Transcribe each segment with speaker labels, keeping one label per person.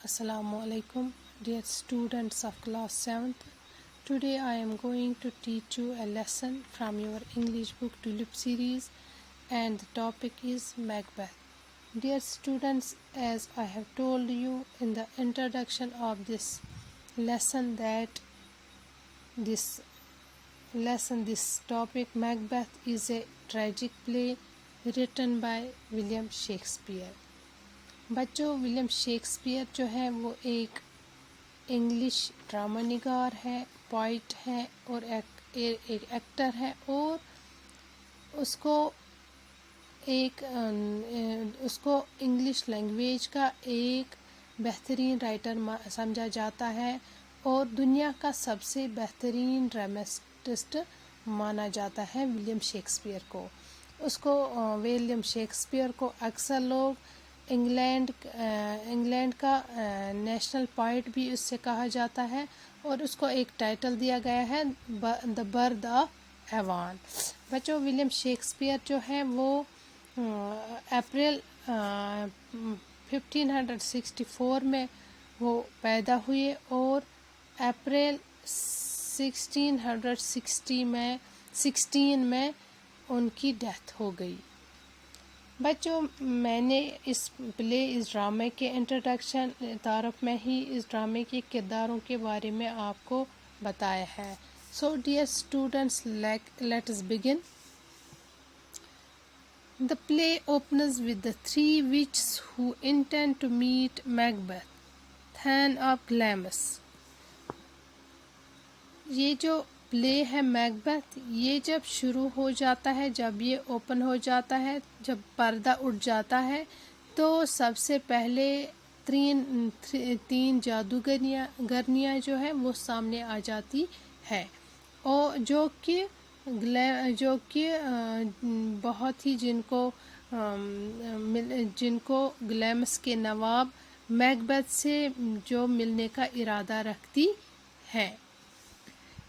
Speaker 1: Assalamu alaikum, dear students of class 7th. Today I am going to teach you a lesson from your English book Tulip series, and the topic is Macbeth. Dear students, as I have told you in the introduction of this lesson that this topic Macbeth is a tragic play written by William Shakespeare. بچوں William Shakespeare جو ہے وہ ایک English drama نگار ہے، poet ہے اور ایک ایکٹر ہے، اور اس کو انگلش لینگویج کا ایک بہترین رائٹر سمجھا جاتا ہے اور دنیا کا سب سے بہترین ڈرامسٹسٹ مانا جاتا ہے ولیم شیکسپیئر کو۔ ولیم شیکسپیئر کو اکثر لوگ انگلینڈ کا نیشنل پوئٹ بھی اس سے کہا جاتا ہے، اور اس کو ایک ٹائٹل دیا گیا ہے دا برد آف ایوان۔ بچوں ولیم شیکسپیئر جو ہے وہ اپریل 1564 میں وہ پیدا ہوئے اور اپریل 1616 میں ان کی ڈیتھ ہو گئی۔ بچوں میں نے اس ڈرامے کے انٹروڈکشن تعارف میں ہی اس ڈرامے کے کرداروں کے بارے میں آپ کو بتایا ہے۔ So dear students, let's begin. The play opens with the three witches who intend to meet Macbeth, Thane of Glamis. یہ جو پلے ہے میکبیتھ، یہ جب شروع ہو جاتا ہے، جب یہ اوپن ہو جاتا ہے، جب پردہ اٹھ جاتا ہے، تو سب سے پہلے تین جادوگرنیاں جو ہے وہ سامنے آ جاتی ہے، اور جو کہ بہت ہی جن کو گلیمس کے نواب میکبیتھ سے جو ملنے کا ارادہ رکھتی ہے۔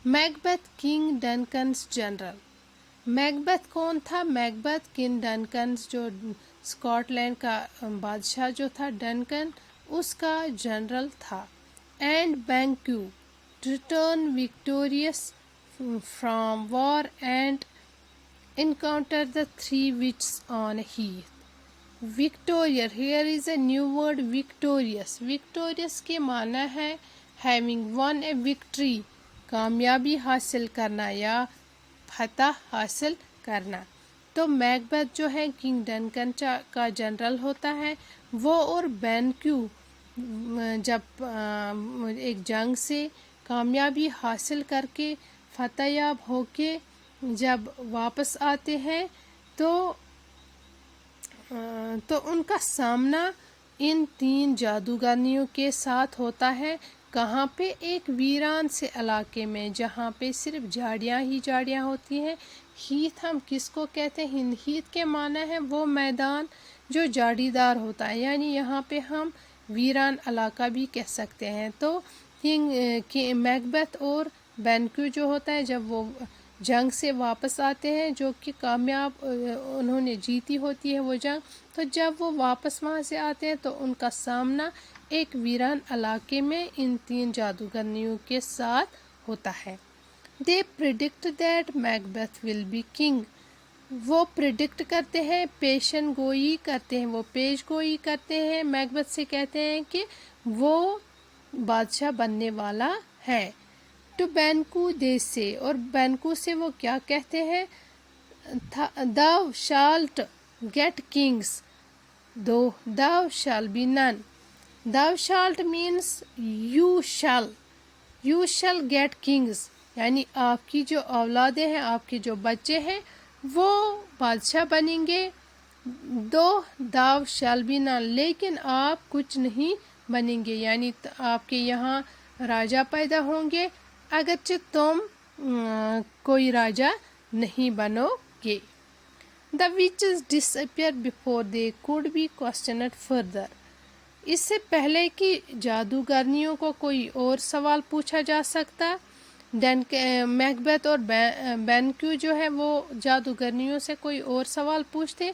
Speaker 1: میکبیتھ کنگ ڈنکنز جنرل۔ میکبیتھ کون تھا؟ میکبیتھ کنگ ڈنکنز جو اسکاٹ لینڈ کا بادشاہ جو تھا ڈنکن، اس کا جنرل تھا۔ And Banquo return victorious from war and encounter the three witches on heath. Victorious, here is a new word victorious. Victorious کے معنی ہے ہیونگ ون اے وکٹری، کامیابی حاصل کرنا یا فتح حاصل کرنا۔ تو میکبیتھ جو ہے کنگ ڈنکن کا جنرل ہوتا ہے، وہ اور بینکو جب ایک جنگ سے کامیابی حاصل کر کے فتح یاب ہو کے جب واپس آتے ہیں تو ان کا سامنا ان تین جادوگرنیوں کے ساتھ ہوتا ہے۔ کہاں پہ؟ ایک ویران سے علاقے میں، جہاں پہ صرف جھاڑیاں ہی جھاڑیاں ہوتی ہیں۔ ہیتھ ہم کس کو کہتے ہیں؟ ہیتھ کے معنی ہے وہ میدان جو جھاڑی دار ہوتا ہے، یعنی یہاں پہ ہم ویران علاقہ بھی کہہ سکتے ہیں۔ تو میکبیتھ اور بینکو جو ہوتا ہے، جب وہ جنگ سے واپس آتے ہیں، جو کہ کامیاب انہوں نے جیتی ہوتی ہے وہ جنگ، تو جب وہ واپس وہاں سے آتے ہیں تو ان کا سامنا ایک ویران علاقے میں ان تین جادوگرنیوں کے ساتھ ہوتا ہے۔ They predict that Macbeth will be king. وہ پریڈکٹ کرتے ہیں، پیشن گوئی کرتے ہیں، وہ پیش گوئی کرتے ہیں، میکبیتھ سے کہتے ہیں کہ وہ بادشاہ بننے والا ہے۔ ٹو بینکو دے سے، اور بینکو سے وہ کیا کہتے ہیں؟ Thou shalt get kings, though thou shall be none. Thou shalt means you shall get kings، یعنی آپ کی جو اولادیں ہیں، آپ کے جو بچے ہیں وہ بادشاہ بنیں گے۔ thou shall be none، لیکن آپ کچھ نہیں بنیں گے، یعنی آپ کے یہاں راجہ پیدا ہوں گے اگرچہ تم کوئی راجہ نہیں بنو گے۔ The witches disappeared before they could be questioned further. اس سے پہلے کہ جادوگرنیوں کو کوئی اور سوال پوچھا جا سکتا، میکبیتھ اور بینکو جو ہے وہ جادوگرنیوں سے کوئی اور سوال پوچھتے،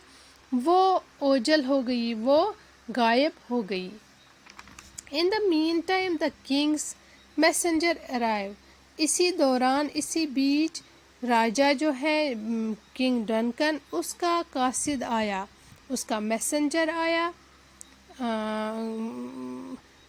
Speaker 1: وہ اوجل ہو گئی، وہ غائب ہو گئی۔ In the meantime, the king's messenger arrived. اسی دوران اسی بیچ راجا جو ہے کنگ ڈنکن اس کا قاصد آیا، اس کا میسنجر آیا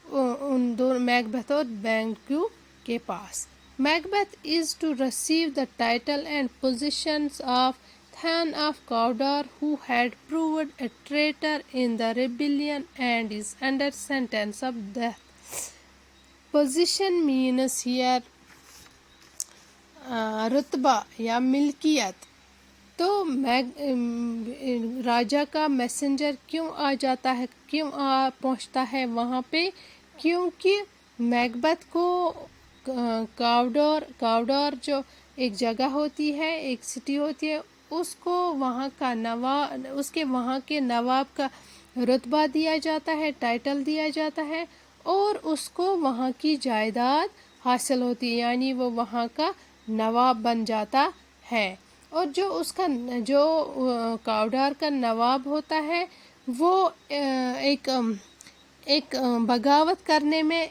Speaker 1: ان دونوں میکبیتھ اور بینکو کے پاس. Macbeth is to receive the title and possessions of Thane of Cawdor, who had proved a traitor in the rebellion and is under sentence of death. Position means here رتبہ یا ملکیت. تو راجا کا messenger کیوں آ جاتا ہے، کیوں پہنچتا ہے وہاں پہ؟ کیونکہ میکبیتھ کو کاوڈور جو ایک جگہ ہوتی ہے، ایک سٹی ہوتی ہے، اس کو وہاں کا اس کے وہاں کے نواب کا رتبہ دیا جاتا ہے، ٹائٹل دیا جاتا ہے، اور اس کو وہاں کی جائیداد حاصل ہوتی ہے، یعنی وہ وہاں کا نواب بن جاتا ہے. اور جو اس کا جو کاوڈار کا نواب ہوتا ہے وہ ایک بغاوت کرنے میں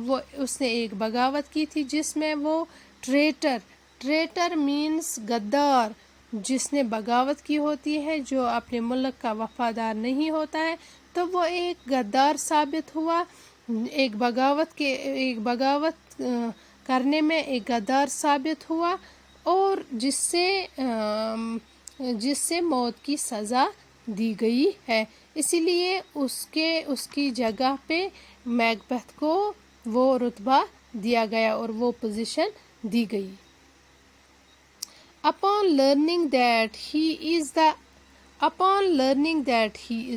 Speaker 1: وہ اس نے ایک بغاوت کی تھی جس میں وہ ٹریٹر مینس غدار، جس نے بغاوت کی ہوتی ہے، جو اپنے ملک کا وفادار نہیں ہوتا ہے، تو وہ ایک غدار ثابت ہوا، ایک بغاوت کرنے میں ایک غدار ثابت ہوا، اور جس سے موت کی سزا دی گئی ہے. اسی لیے اس کی جگہ پہ میکبیتھ کو وہ رتبہ دیا گیا اور وہ پوزیشن دی گئی. Upon learning that he is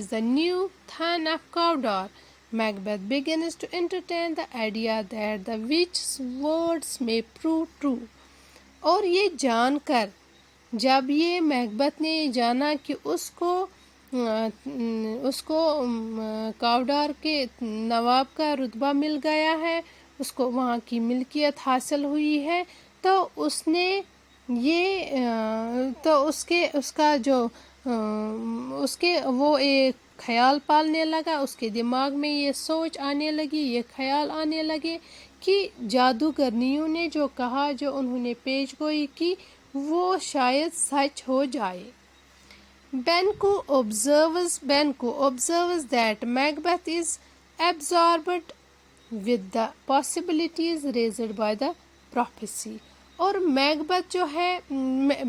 Speaker 1: the new Thane of Cawdor, Macbeth begins to entertain the idea that the witch's words may prove true. اور یہ جان کر، جب یہ میکبیتھ نے یہ جانا کہ اس کو کاوڈار کے نواب کا رتبہ مل گیا ہے، اس کو وہاں کی ملکیت حاصل ہوئی ہے، تو اس نے وہ ایک خیال پالنے لگا، اس کے دماغ میں یہ سوچ آنے لگی، یہ خیال آنے لگے کہ جادوگرنیوں نے جو کہا، جو انہوں نے پیش گوئی کی، وہ شاید سچ ہو جائے. Benko observes that Macbeth is absorbed with the possibilities raised by the prophecy. اور میکبیتھ جو ہے،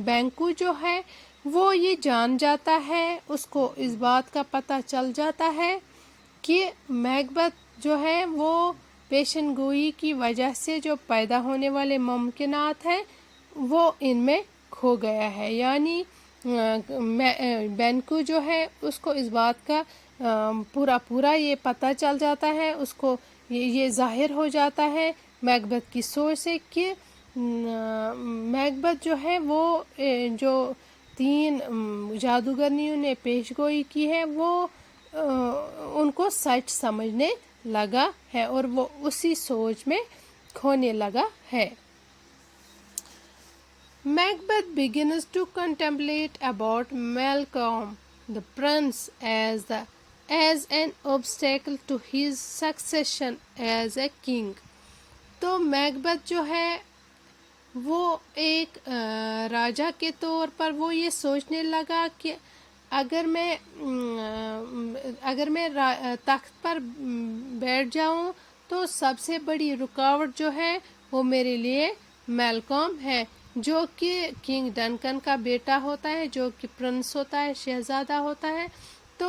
Speaker 1: بینکو جو ہے، وہ یہ جان جاتا ہے، اس کو اس بات کا پتہ چل جاتا ہے کہ میکبیتھ جو ہے وہ پیشن گوئی کی وجہ سے جو پیدا ہونے والے ممکنات ہیں وہ ان میں کھو گیا ہے. یعنی بینکو جو ہے اس کو اس بات کا پورا یہ پتہ چل جاتا ہے، اس کو یہ ظاہر ہو جاتا ہے میکبیتھ کی سوچ سے کہ میکبیتھ جو ہے وہ جو 3 جادوگرنیوں نے پیش گوئی کی ہے وہ ان کو سچ سمجھنے لگا ہے اور وہ اسی سوچ میں کھونے لگا ہے. Macbeth begins to contemplate about Malcolm the Prince as an obstacle to his succession as a king. تو میکبیتھ جو ہے وہ ایک راجا کے طور پر وہ یہ سوچنے لگا کہ اگر میں تخت پر بیٹھ جاؤں تو سب سے بڑی رکاوٹ جو ہے وہ میرے لیے میلکوم ہے، جو کہ کنگ ڈنکن کا بیٹا ہوتا ہے، جو کہ پرنس ہوتا ہے، شہزادہ ہوتا ہے. تو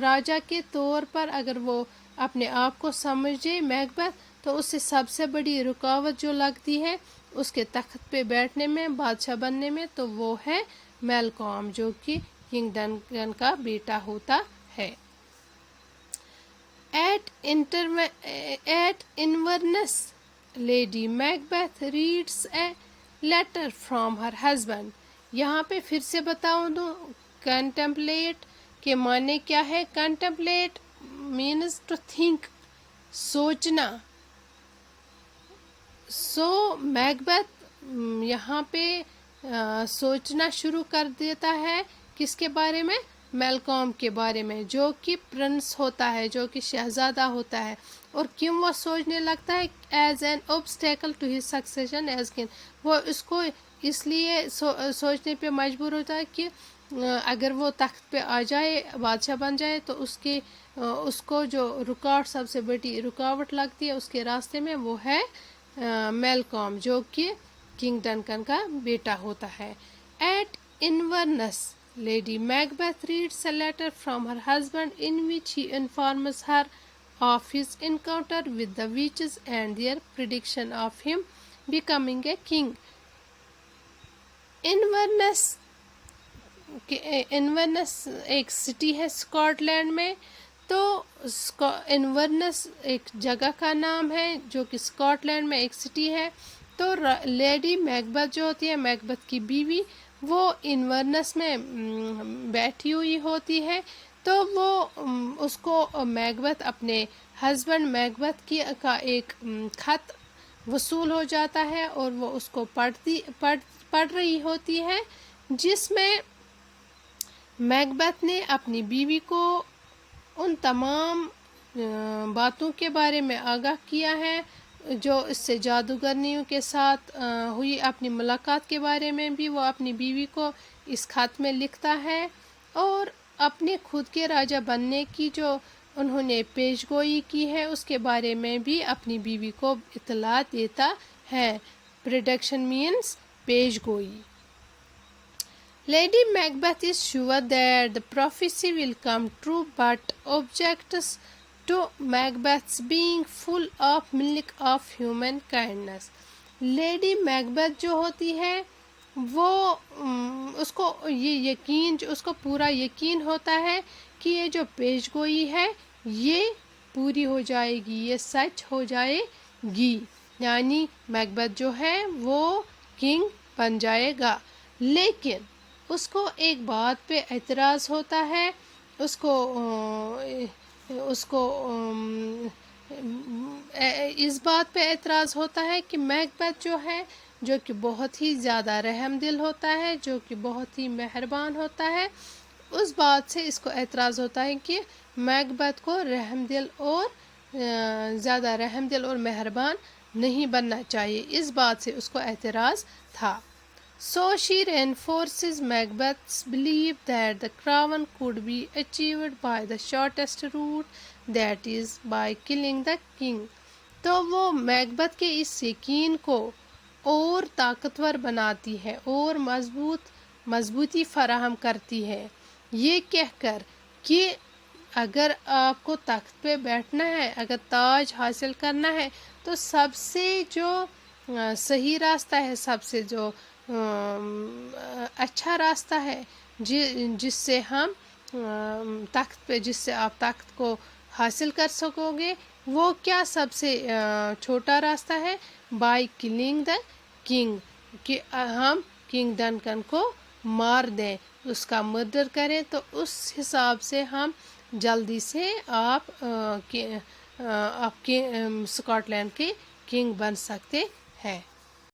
Speaker 1: راجا کے طور پر اگر وہ اپنے آپ کو سمجھے میکبیتھ، تو اس سے سب سے بڑی رکاوٹ جو لگتی ہے اس کے تخت پہ بیٹھنے میں، بادشاہ بننے میں، تو وہ ہے میلکوم، جو کہ کنگ ڈنکن کا بیٹا ہوتا ہے. At Inverness, Lady Macbeth reads a letter from her husband. یہاں پہ پھر سے بتاؤں دوں contemplate کے معنی کیا ہے. contemplate means to think، سوچنا. میکبیتھ یہاں پہ سوچنا شروع کر دیتا ہے کس کے بارے میں؟ میلکام کے بارے میں، جو کہ پرنس ہوتا ہے، جو کہ شہزادہ ہوتا ہے، اور کیوں وہ سوچنے لگتا ہے as an obstacle to his succession as king. وہ اس کو اس لیے سوچنے پہ مجبور ہوتا ہے کہ اگر وہ تخت پہ آ جائے، بادشاہ بن جائے، تو اس کو جو سب سے بڑی رکاوٹ لگتی ہے اس کے راستے میں، وہ ہے میلکام، جو کہ کنگ ڈنکن کا بیٹا ہوتا ہے. At Inverness lady Macbeth reads a letter from her husband in which he informs her of his encounter with the witches and their prediction of him becoming a king. انورنس ایک city ہے Scott land میں. تو انورنس ایک جگہ کا نام ہے جو کہ اسکاٹ لینڈ میں ایک سٹی ہے. تو لیڈی میکبیتھ جو ہوتی ہے، میکبیتھ کی بیوی، وہ انورنس میں بیٹھی ہوئی ہوتی ہے. تو وہ اس کو میکبیتھ اپنے ہسبینڈ میکبیتھ کا ایک خط وصول ہو جاتا ہے، اور وہ اس کو پڑھ رہی ہوتی ہے، جس میں میکبیتھ نے اپنی بیوی کو ان تمام باتوں کے بارے میں آگاہ کیا ہے جو اس سے جادوگرنیوں کے ساتھ ہوئی. اپنی ملاقات کے بارے میں بھی وہ اپنی بیوی کو اس خط میں لکھتا ہے، اور اپنے خود کے راجہ بننے کی جو انہوں نے پیش گوئی کی ہے اس کے بارے میں بھی اپنی بیوی کو اطلاع دیتا ہے. پریڈکشن مینس پیش گوئی. Lady Macbeth is sure that the prophecy will come true, but objects to Macbeth's being full of milk of human kindness. Lady Macbeth جو ہوتی ہے وہ اس کو اس کو پورا یقین ہوتا ہے کہ یہ جو پیش گوئی ہے یہ پوری ہو جائے گی، یہ سچ ہو جائے گی، یعنی میکبیتھ جو ہے وہ کنگ بن جائے گا. لیکن اس کو ایک بات پہ اعتراض ہوتا ہے، اس کو اس بات پہ اعتراض ہوتا ہے کہ میکبیتھ جو ہے، جو کہ بہت ہی زیادہ رحم دل ہوتا ہے، جو کہ بہت ہی مہربان ہوتا ہے، اس بات سے اس کو اعتراض ہوتا ہے کہ میکبیتھ کو زیادہ رحم دل اور مہربان نہیں بننا چاہیے. اس بات سے اس کو اعتراض تھا. So she reinforces Macbeth's belief that the crown could be achieved by the shortest route, that is by killing the king. تو وہ میکبیتھ کے اس یقین کو اور طاقتور بناتی ہے اور مضبوطی فراہم کرتی ہے، یہ کہہ کر کہ اگر آپ کو تخت پہ بیٹھنا ہے، اگر تاج حاصل کرنا ہے، تو سب سے جو صحیح راستہ ہے، سب سے جو اچھا راستہ ہے جس سے آپ تخت کو حاصل کر سکو گے، وہ کیا سب سے چھوٹا راستہ ہے؟ بائی کلنگ دا کنگ، کہ ہم کنگ ڈنکن کو مار دیں، اس کا مرڈر کریں. تو اس حساب سے ہم جلدی سے آپ اسکاٹ لینڈ کے کنگ بن سکتے ہیں.